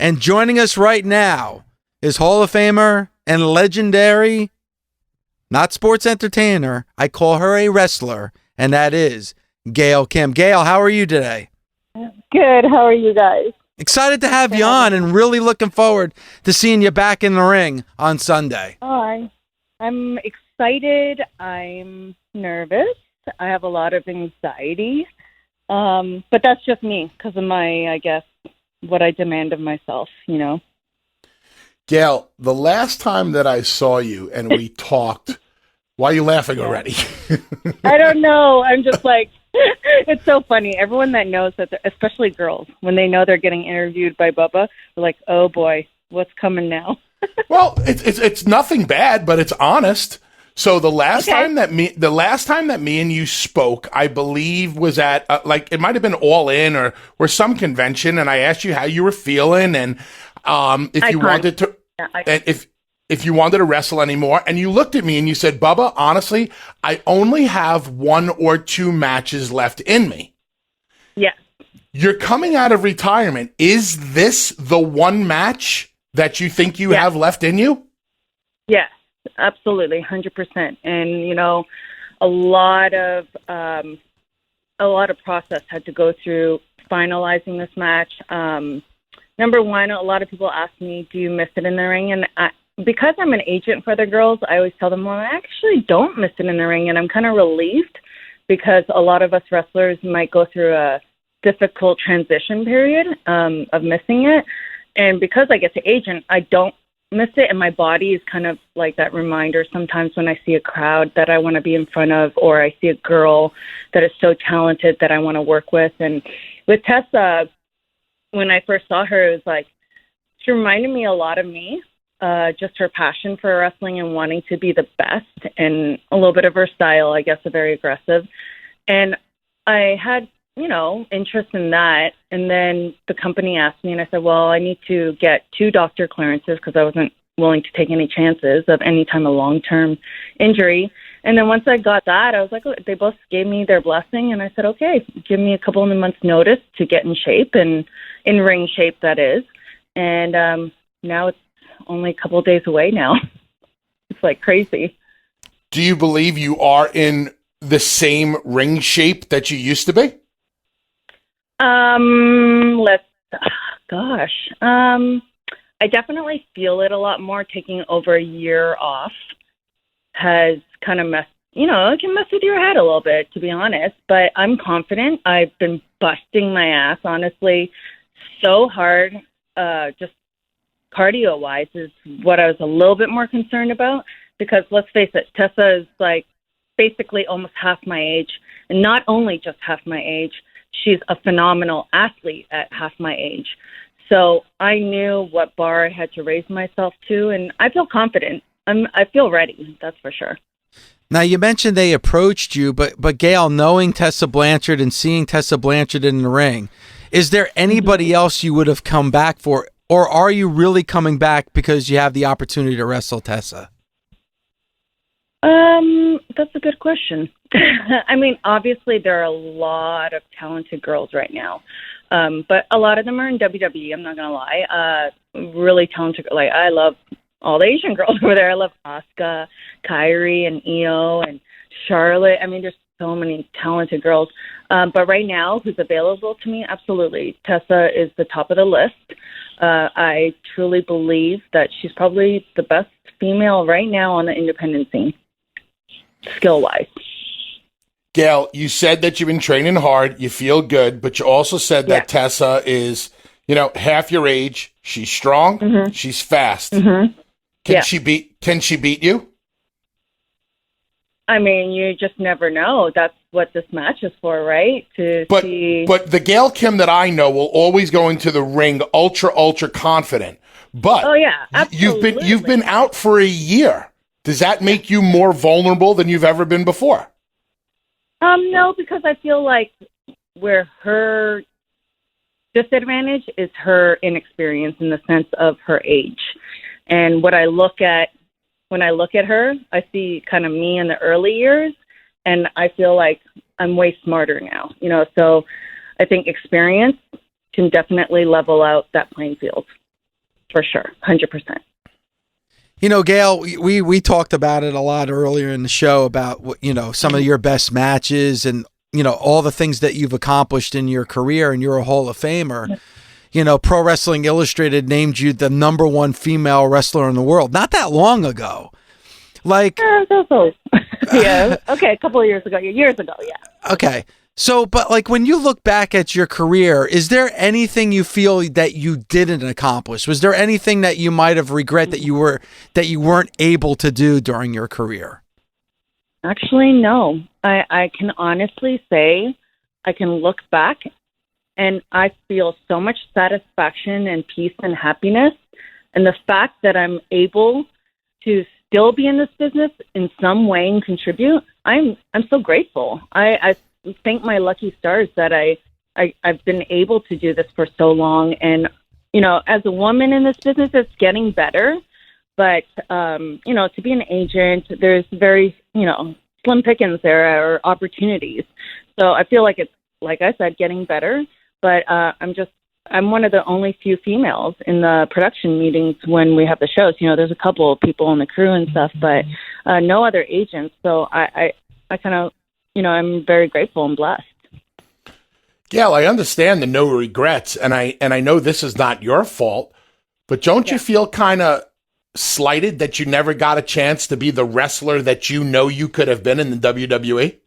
And joining us right now is Hall of Famer and legendary, not sports entertainer, I call her a wrestler, and that is Gail Kim. Gail, how are you today? Good. How are you guys? Excited to have you on and really looking forward to seeing you back in the ring on Sunday. I'm excited. I'm nervous. I have a lot of anxiety. But that's just me because of I guess, what I demand of myself, Gail, the last time that I saw you and we talked, why are you laughing already? I don't know. I'm just like, it's so funny. Everyone that knows that, especially girls, when they know they're getting interviewed by Bubba, they're like, oh boy, what's coming now? Well, it's nothing bad, but it's honest. So the last time that me and you spoke, I believe was at it might have been All In or some convention, and I asked you how you were feeling and if you wanted to if you wanted to wrestle anymore, and you looked at me and you said, Bubba, honestly, I only have 1 or 2 matches left in me. Yes. You're coming out of retirement. Is this the one match that you think you have left in you? Yes. Absolutely, 100%. And a lot of process had to go through finalizing this match. Number one, a lot of people ask me, "Do you miss it in the ring?" And because I'm an agent for the girls, I always tell them, "Well, I actually don't miss it in the ring," and I'm kind of relieved because a lot of us wrestlers might go through a difficult transition period of missing it, and because I get to agent, I don't miss it, and my body is kind of like that reminder sometimes when I see a crowd that I want to be in front of, or I see a girl that is so talented that I want to work with. And with Tessa, when I first saw her, it was like she reminded me a lot of me, just her passion for wrestling and wanting to be the best, and a little bit of her style, I guess, very aggressive. And I had interest in that. And then the company asked me, and I said, well, I need to get 2 doctor clearances because I wasn't willing to take any chances of any time of long-term injury. And then once I got that, I was like, they both gave me their blessing. And I said, okay, give me a couple of months notice to get in shape, and in ring shape, that is. And now it's only a couple of days away now. It's like crazy. Do you believe you are in the same ring shape that you used to be? I definitely feel it a lot more. Taking over a year off has kind of it can mess with your head a little bit, to be honest, but I'm confident. I've been busting my ass, honestly, so hard, just cardio-wise is what I was a little bit more concerned about, because let's face it, Tessa is like basically almost half my age, and not only just half my age, she's a phenomenal athlete at half my age. So I knew what bar I had to raise myself to, and I feel confident. I feel ready, that's for sure. Now, you mentioned they approached you, but Gail, knowing Tessa Blanchard and seeing Tessa Blanchard in the ring, is there anybody else you would have come back for, or are you really coming back because you have the opportunity to wrestle Tessa? That's a good question. I mean, obviously there are a lot of talented girls right now, but a lot of them are in WWE. I'm not gonna lie. Really talented. Like, I love all the Asian girls over there. I love Asuka, Kairi, and Io, and Charlotte. I mean, there's so many talented girls. But right now, who's available to me? Absolutely, Tessa is the top of the list. I truly believe that she's probably the best female right now on the independent scene, skill-wise. Gail, you said that you've been training hard, you feel good, but you also said that Tessa is, half your age. She's strong, she's fast. Can she beat you? I mean, you just never know. That's what this match is for, right? But the Gail Kim that I know will always go into the ring ultra confident. But absolutely. you've been out for a year. Does that make you more vulnerable than you've ever been before? No, because I feel like where her disadvantage is her inexperience in the sense of her age. And when I look at her, I see kind of me in the early years, and I feel like I'm way smarter now, so I think experience can definitely level out that playing field. for sure, 100%. You know, Gail, we talked about it a lot earlier in the show about, you know, some of your best matches and, you know, all the things that you've accomplished in your career, and you're a Hall of Famer. Yeah. You know, Pro Wrestling Illustrated named you the #1 female wrestler in the world not that long ago. Like, yeah, okay, a couple of years ago, yeah. Okay. So, but like when you look back at your career, is there anything you feel that you didn't accomplish? Was there anything that you might have regret that you weren't able to do during your career? Actually, no. I can honestly say I can look back and I feel so much satisfaction and peace and happiness. And the fact that I'm able to still be in this business in some way and contribute, I'm so grateful. I thank my lucky stars that I've been able to do this for so long. And, you know, as a woman in this business, it's getting better. But, you know, to be an agent, there's very, you know, slim pickings there are opportunities. So I feel like it's, like I said, getting better. But I'm one of the only few females in the production meetings when we have the shows. You know, there's a couple of people on the crew and stuff, but no other agents. So I kind of, you know, I'm very grateful and blessed. Gail, I understand the no regrets, and I know this is not your fault, but don't you feel kind of slighted that you never got a chance to be the wrestler that you know you could have been in the WWE?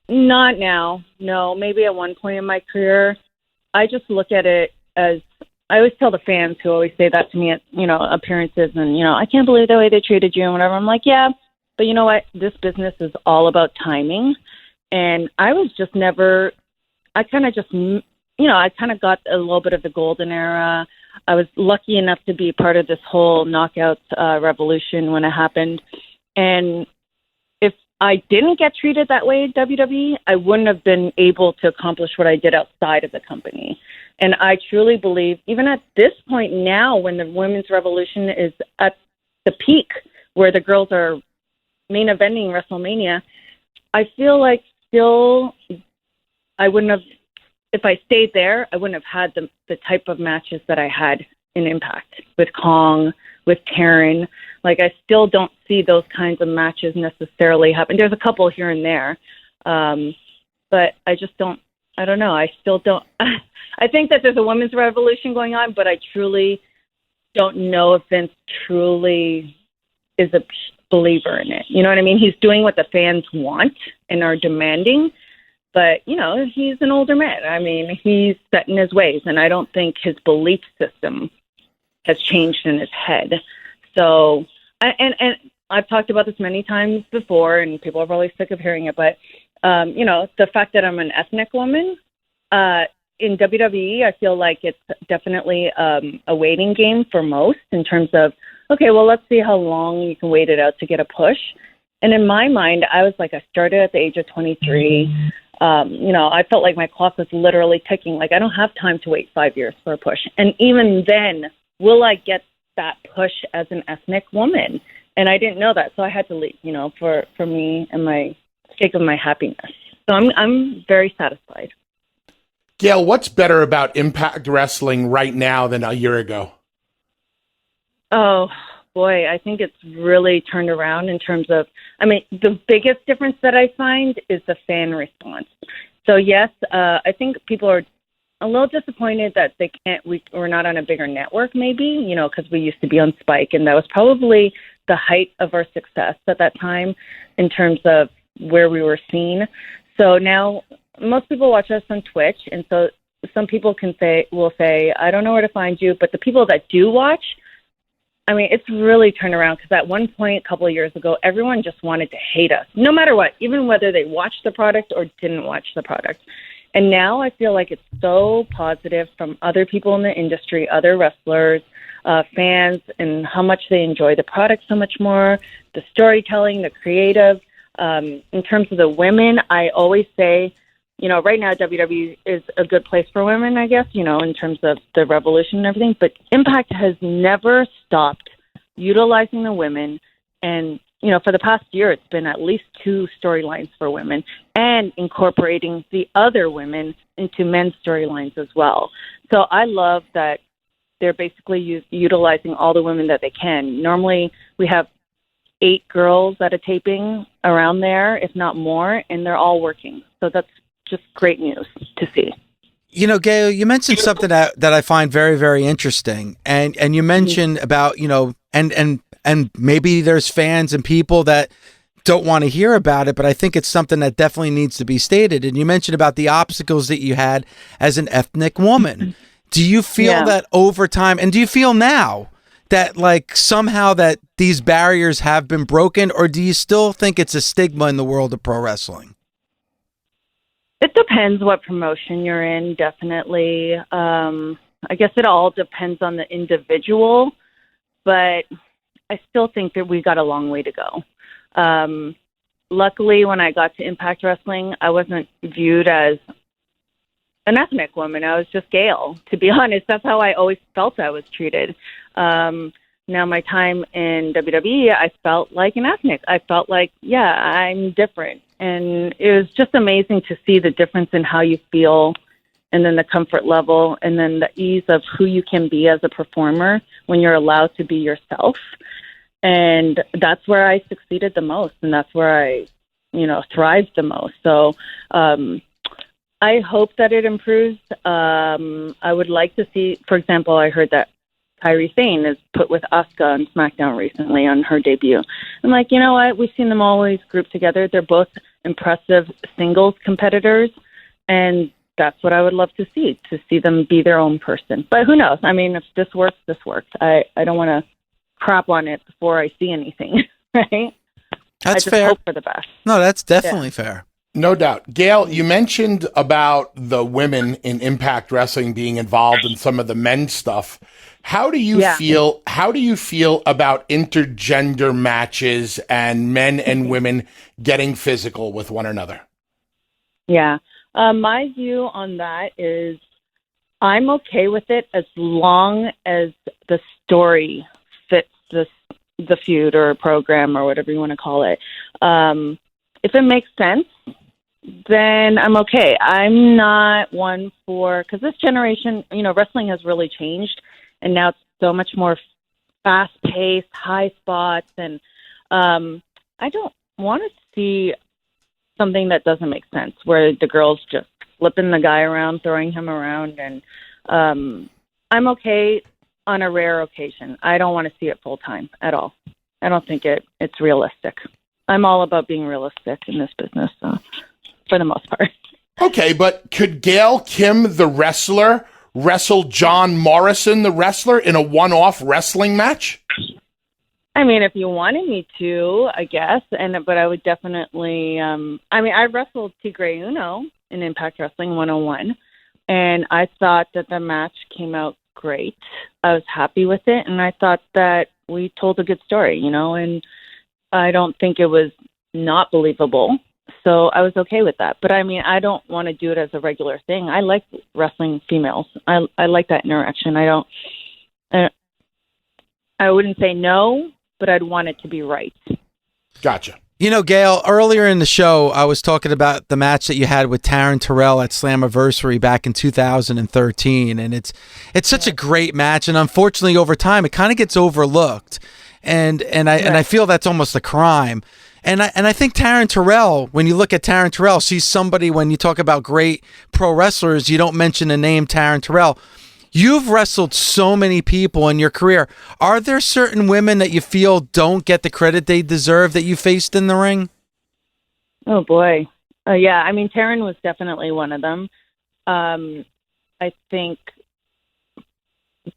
Not now. No, maybe at one point in my career. I just look at it as, I always tell the fans who always say that to me at, you know, appearances and, you know, I can't believe the way they treated you and whatever. I'm like, yeah, but you know what? This business is all about timing. And I was just never, I kind of just, you know, I kind of got a little bit of the golden era. I was lucky enough to be part of this whole knockout revolution when it happened. And if I didn't get treated that way at WWE, I wouldn't have been able to accomplish what I did outside of the company. And I truly believe, even at this point now, when the women's revolution is at the peak, where the girls are main eventing WrestleMania, I feel like still I wouldn't have, if I stayed there, I wouldn't have had the type of matches that I had in Impact with Kong, with Karen. Like, I still don't see those kinds of matches necessarily happen. There's a couple here and there, but I just don't, I don't know. I still don't, I think that there's a women's revolution going on, but I truly don't know if Vince truly is a believer in it. You know what I mean? He's doing what the fans want and are demanding, but, you know, he's an older man. I mean, he's set in his ways, and I don't think his belief system has changed in his head. So, and I've talked about this many times before, and people are probably sick of hearing it, but, you know, the fact that I'm an ethnic woman, in WWE, I feel like it's definitely a waiting game for most in terms of, okay, well, let's see how long you can wait it out to get a push. And in my mind, I was like, I started at the age of 23. You know, I felt like my clock was literally ticking. Like, I don't have time to wait 5 years for a push. And even then, will I get that push as an ethnic woman? And I didn't know that, so I had to leave, you know, for me and my sake of my happiness. So I'm very satisfied. Gail, what's better about Impact Wrestling right now than a year ago? Oh, boy, I think it's really turned around in terms of, I mean, the biggest difference that I find is the fan response. So, yes, I think people are a little disappointed that we're not on a bigger network, maybe, you know, because we used to be on Spike, and that was probably the height of our success at that time in terms of where we were seen. So now most people watch us on Twitch, and so some people will say, I don't know where to find you, but the people that do watch, I mean, it's really turned around, because at one point a couple of years ago, everyone just wanted to hate us, no matter what, even whether they watched the product or didn't watch the product. And now I feel like it's so positive from other people in the industry, other wrestlers, fans, and how much they enjoy the product so much more, the storytelling, the creative. In terms of the women, I always say, you know, right now WWE is a good place for women, I guess, you know, in terms of the revolution and everything. But Impact has never stopped utilizing the women. And, you know, for the past year, it's been at least 2 storylines for women and incorporating the other women into men's storylines as well. So I love that they're basically utilizing all the women that they can. Normally, we have 8 girls at a taping around there, if not more, and they're all working. So that's just great news to see. You know, Gail, you mentioned something that I find very, very interesting, and you mentioned about, you know, and maybe there's fans and people that don't want to hear about it, but I think it's something that definitely needs to be stated. And you mentioned about the obstacles that you had as an ethnic woman. Do you feel that over time, and do you feel now that like somehow that these barriers have been broken, or do you still think it's a stigma in the world of pro wrestling? It depends what promotion you're in, definitely. I guess it all depends on the individual, but I still think that we got a long way to go. Luckily, when I got to Impact Wrestling, I wasn't viewed as an ethnic woman. I was just Gail. To be honest, that's how I always felt I was treated. Now, my time in WWE, I felt like an ethnic. I felt like, yeah, I'm different. And it was just amazing to see the difference in how you feel, and then the comfort level, and then the ease of who you can be as a performer when you're allowed to be yourself. And that's where I succeeded the most, and that's where I, you know, thrived the most. So I hope that it improves. I would like to see, for example, I heard that Kairi Sane is put with Asuka on SmackDown recently on her debut. I'm like, you know what? We've seen them always grouped together. They're both impressive singles competitors, and that's what I would love to see them be their own person. But who knows? I mean, if this works, this works. I don't want to crap on it before I see anything, right? That's I fair. Hope for the best. No, that's definitely fair. No doubt. Gail, you mentioned about the women in Impact Wrestling being involved in some of the men's stuff. How do you feel about intergender matches and men and women getting physical with one another? Yeah. My view on that is I'm okay with it as long as the story fits the feud or program or whatever you want to call it. If it makes sense, then I'm okay. I'm not one for, because this generation, you know, wrestling has really changed, and now it's so much more fast-paced, high spots, and I don't want to see something that doesn't make sense, where the girls just flipping the guy around, throwing him around, and I'm okay on a rare occasion. I don't want to see it full-time at all. I don't think it's realistic. I'm all about being realistic in this business, so, for the most part. Okay, but could Gail Kim, the wrestler, wrestle John Morrison, the wrestler, in a one-off wrestling match? I mean, if you wanted me to, I guess, but I would definitely. I wrestled Tigre Uno in Impact Wrestling 101, and I thought that the match came out great. I was happy with it, and I thought that we told a good story, you know, and I don't think it was not believable. So I was okay with that. But I mean, I don't want to do it as a regular thing. I like wrestling females. I like that interaction. I wouldn't say no, but I'd want it to be right. Gotcha. You know, Gail, earlier in the show, I was talking about the match that you had with Taryn Terrell at Slammiversary back in 2013, and it's such a great match, and unfortunately, over time, it kind of gets overlooked, and I feel that's almost a crime. And I think Taryn Terrell, when you look at Taryn Terrell, she's somebody, when you talk about great pro wrestlers, you don't mention the name Taryn Terrell. You've wrestled so many people in your career. Are there certain women that you feel don't get the credit they deserve that you faced in the ring? Oh, boy. Yeah, I mean, Taryn was definitely one of them. I think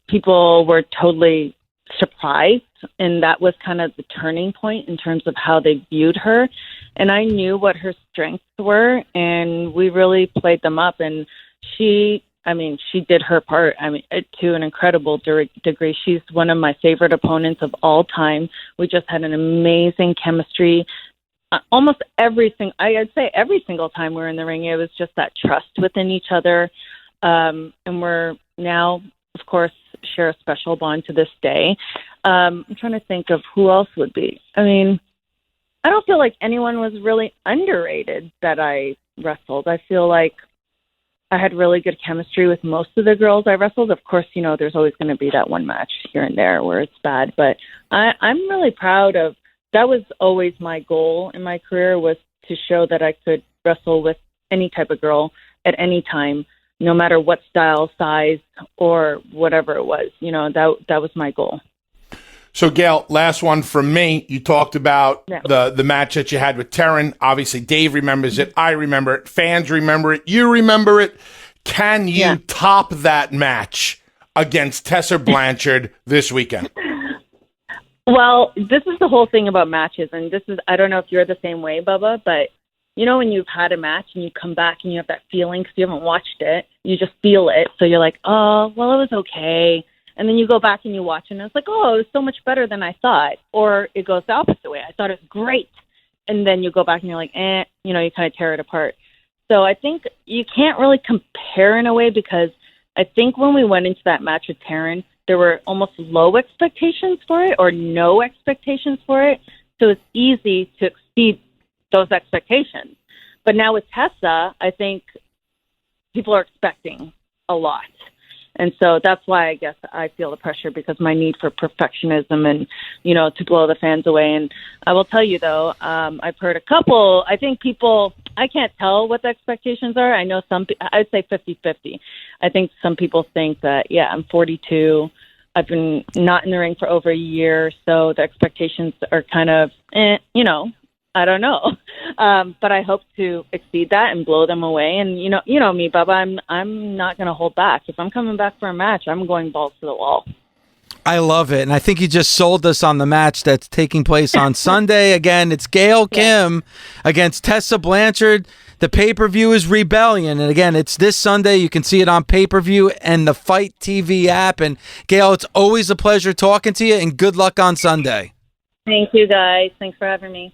people were totally surprised, and that was kind of the turning point in terms of how they viewed her. And I knew what her strengths were, and we really played them up. And she did her part, to an incredible degree. She's one of my favorite opponents of all time. We just had an amazing chemistry. Almost I'd say every single time we were in the ring, it was just that trust within each other. And we're now, of course, share a special bond to this day. I'm trying to think of who else would be. I mean, I don't feel like anyone was really underrated that I wrestled. I feel like I had really good chemistry with most of the girls I wrestled. Of course, there's always going to be that one match here and there where it's bad. But I'm really proud of that. Was always my goal in my career, was to show that I could wrestle with any type of girl at any time, no matter what style, size, or whatever it was. That was my goal. So, Gail, last one from me. You talked about the match that you had with Taryn. Obviously, Dave remembers it. I remember it. Fans remember it. You remember it. Can you top that match against Tessa Blanchard this weekend? Well, this is the whole thing about matches, and I don't know if you're the same way, Bubba, but when you've had a match and you come back and you have that feeling because you haven't watched it, you just feel it. So you're like, oh, well, it was okay. And then you go back and you watch it, and it's like, oh, it was so much better than I thought. Or it goes the opposite way. I thought it was great. And then you go back and you're like, you kind of tear it apart. So I think you can't really compare in a way, because I think when we went into that match with Taryn, there were almost low expectations for it or no expectations for it. So it's easy to exceed those expectations. But now with Tessa, I think people are expecting a lot. And so that's why I guess I feel the pressure, because my need for perfectionism and, to blow the fans away. And I will tell you, though, I've heard a couple, I think people, I can't tell what the expectations are. I know I'd say 50-50. I think some people think that, I'm 42. I've been not in the ring for over a year. So the expectations are kind of, I don't know. But I hope to exceed that and blow them away. And, you know me, Bubba, I'm not going to hold back. If I'm coming back for a match, I'm going balls to the wall. I love it. And I think you just sold us on the match that's taking place on Sunday. Again, it's Gail Kim against Tessa Blanchard. The pay-per-view is Rebellion. And again, it's this Sunday. You can see it on pay-per-view and the Fight TV app. And Gail, it's always a pleasure talking to you, and good luck on Sunday. Thank you, guys. Thanks for having me.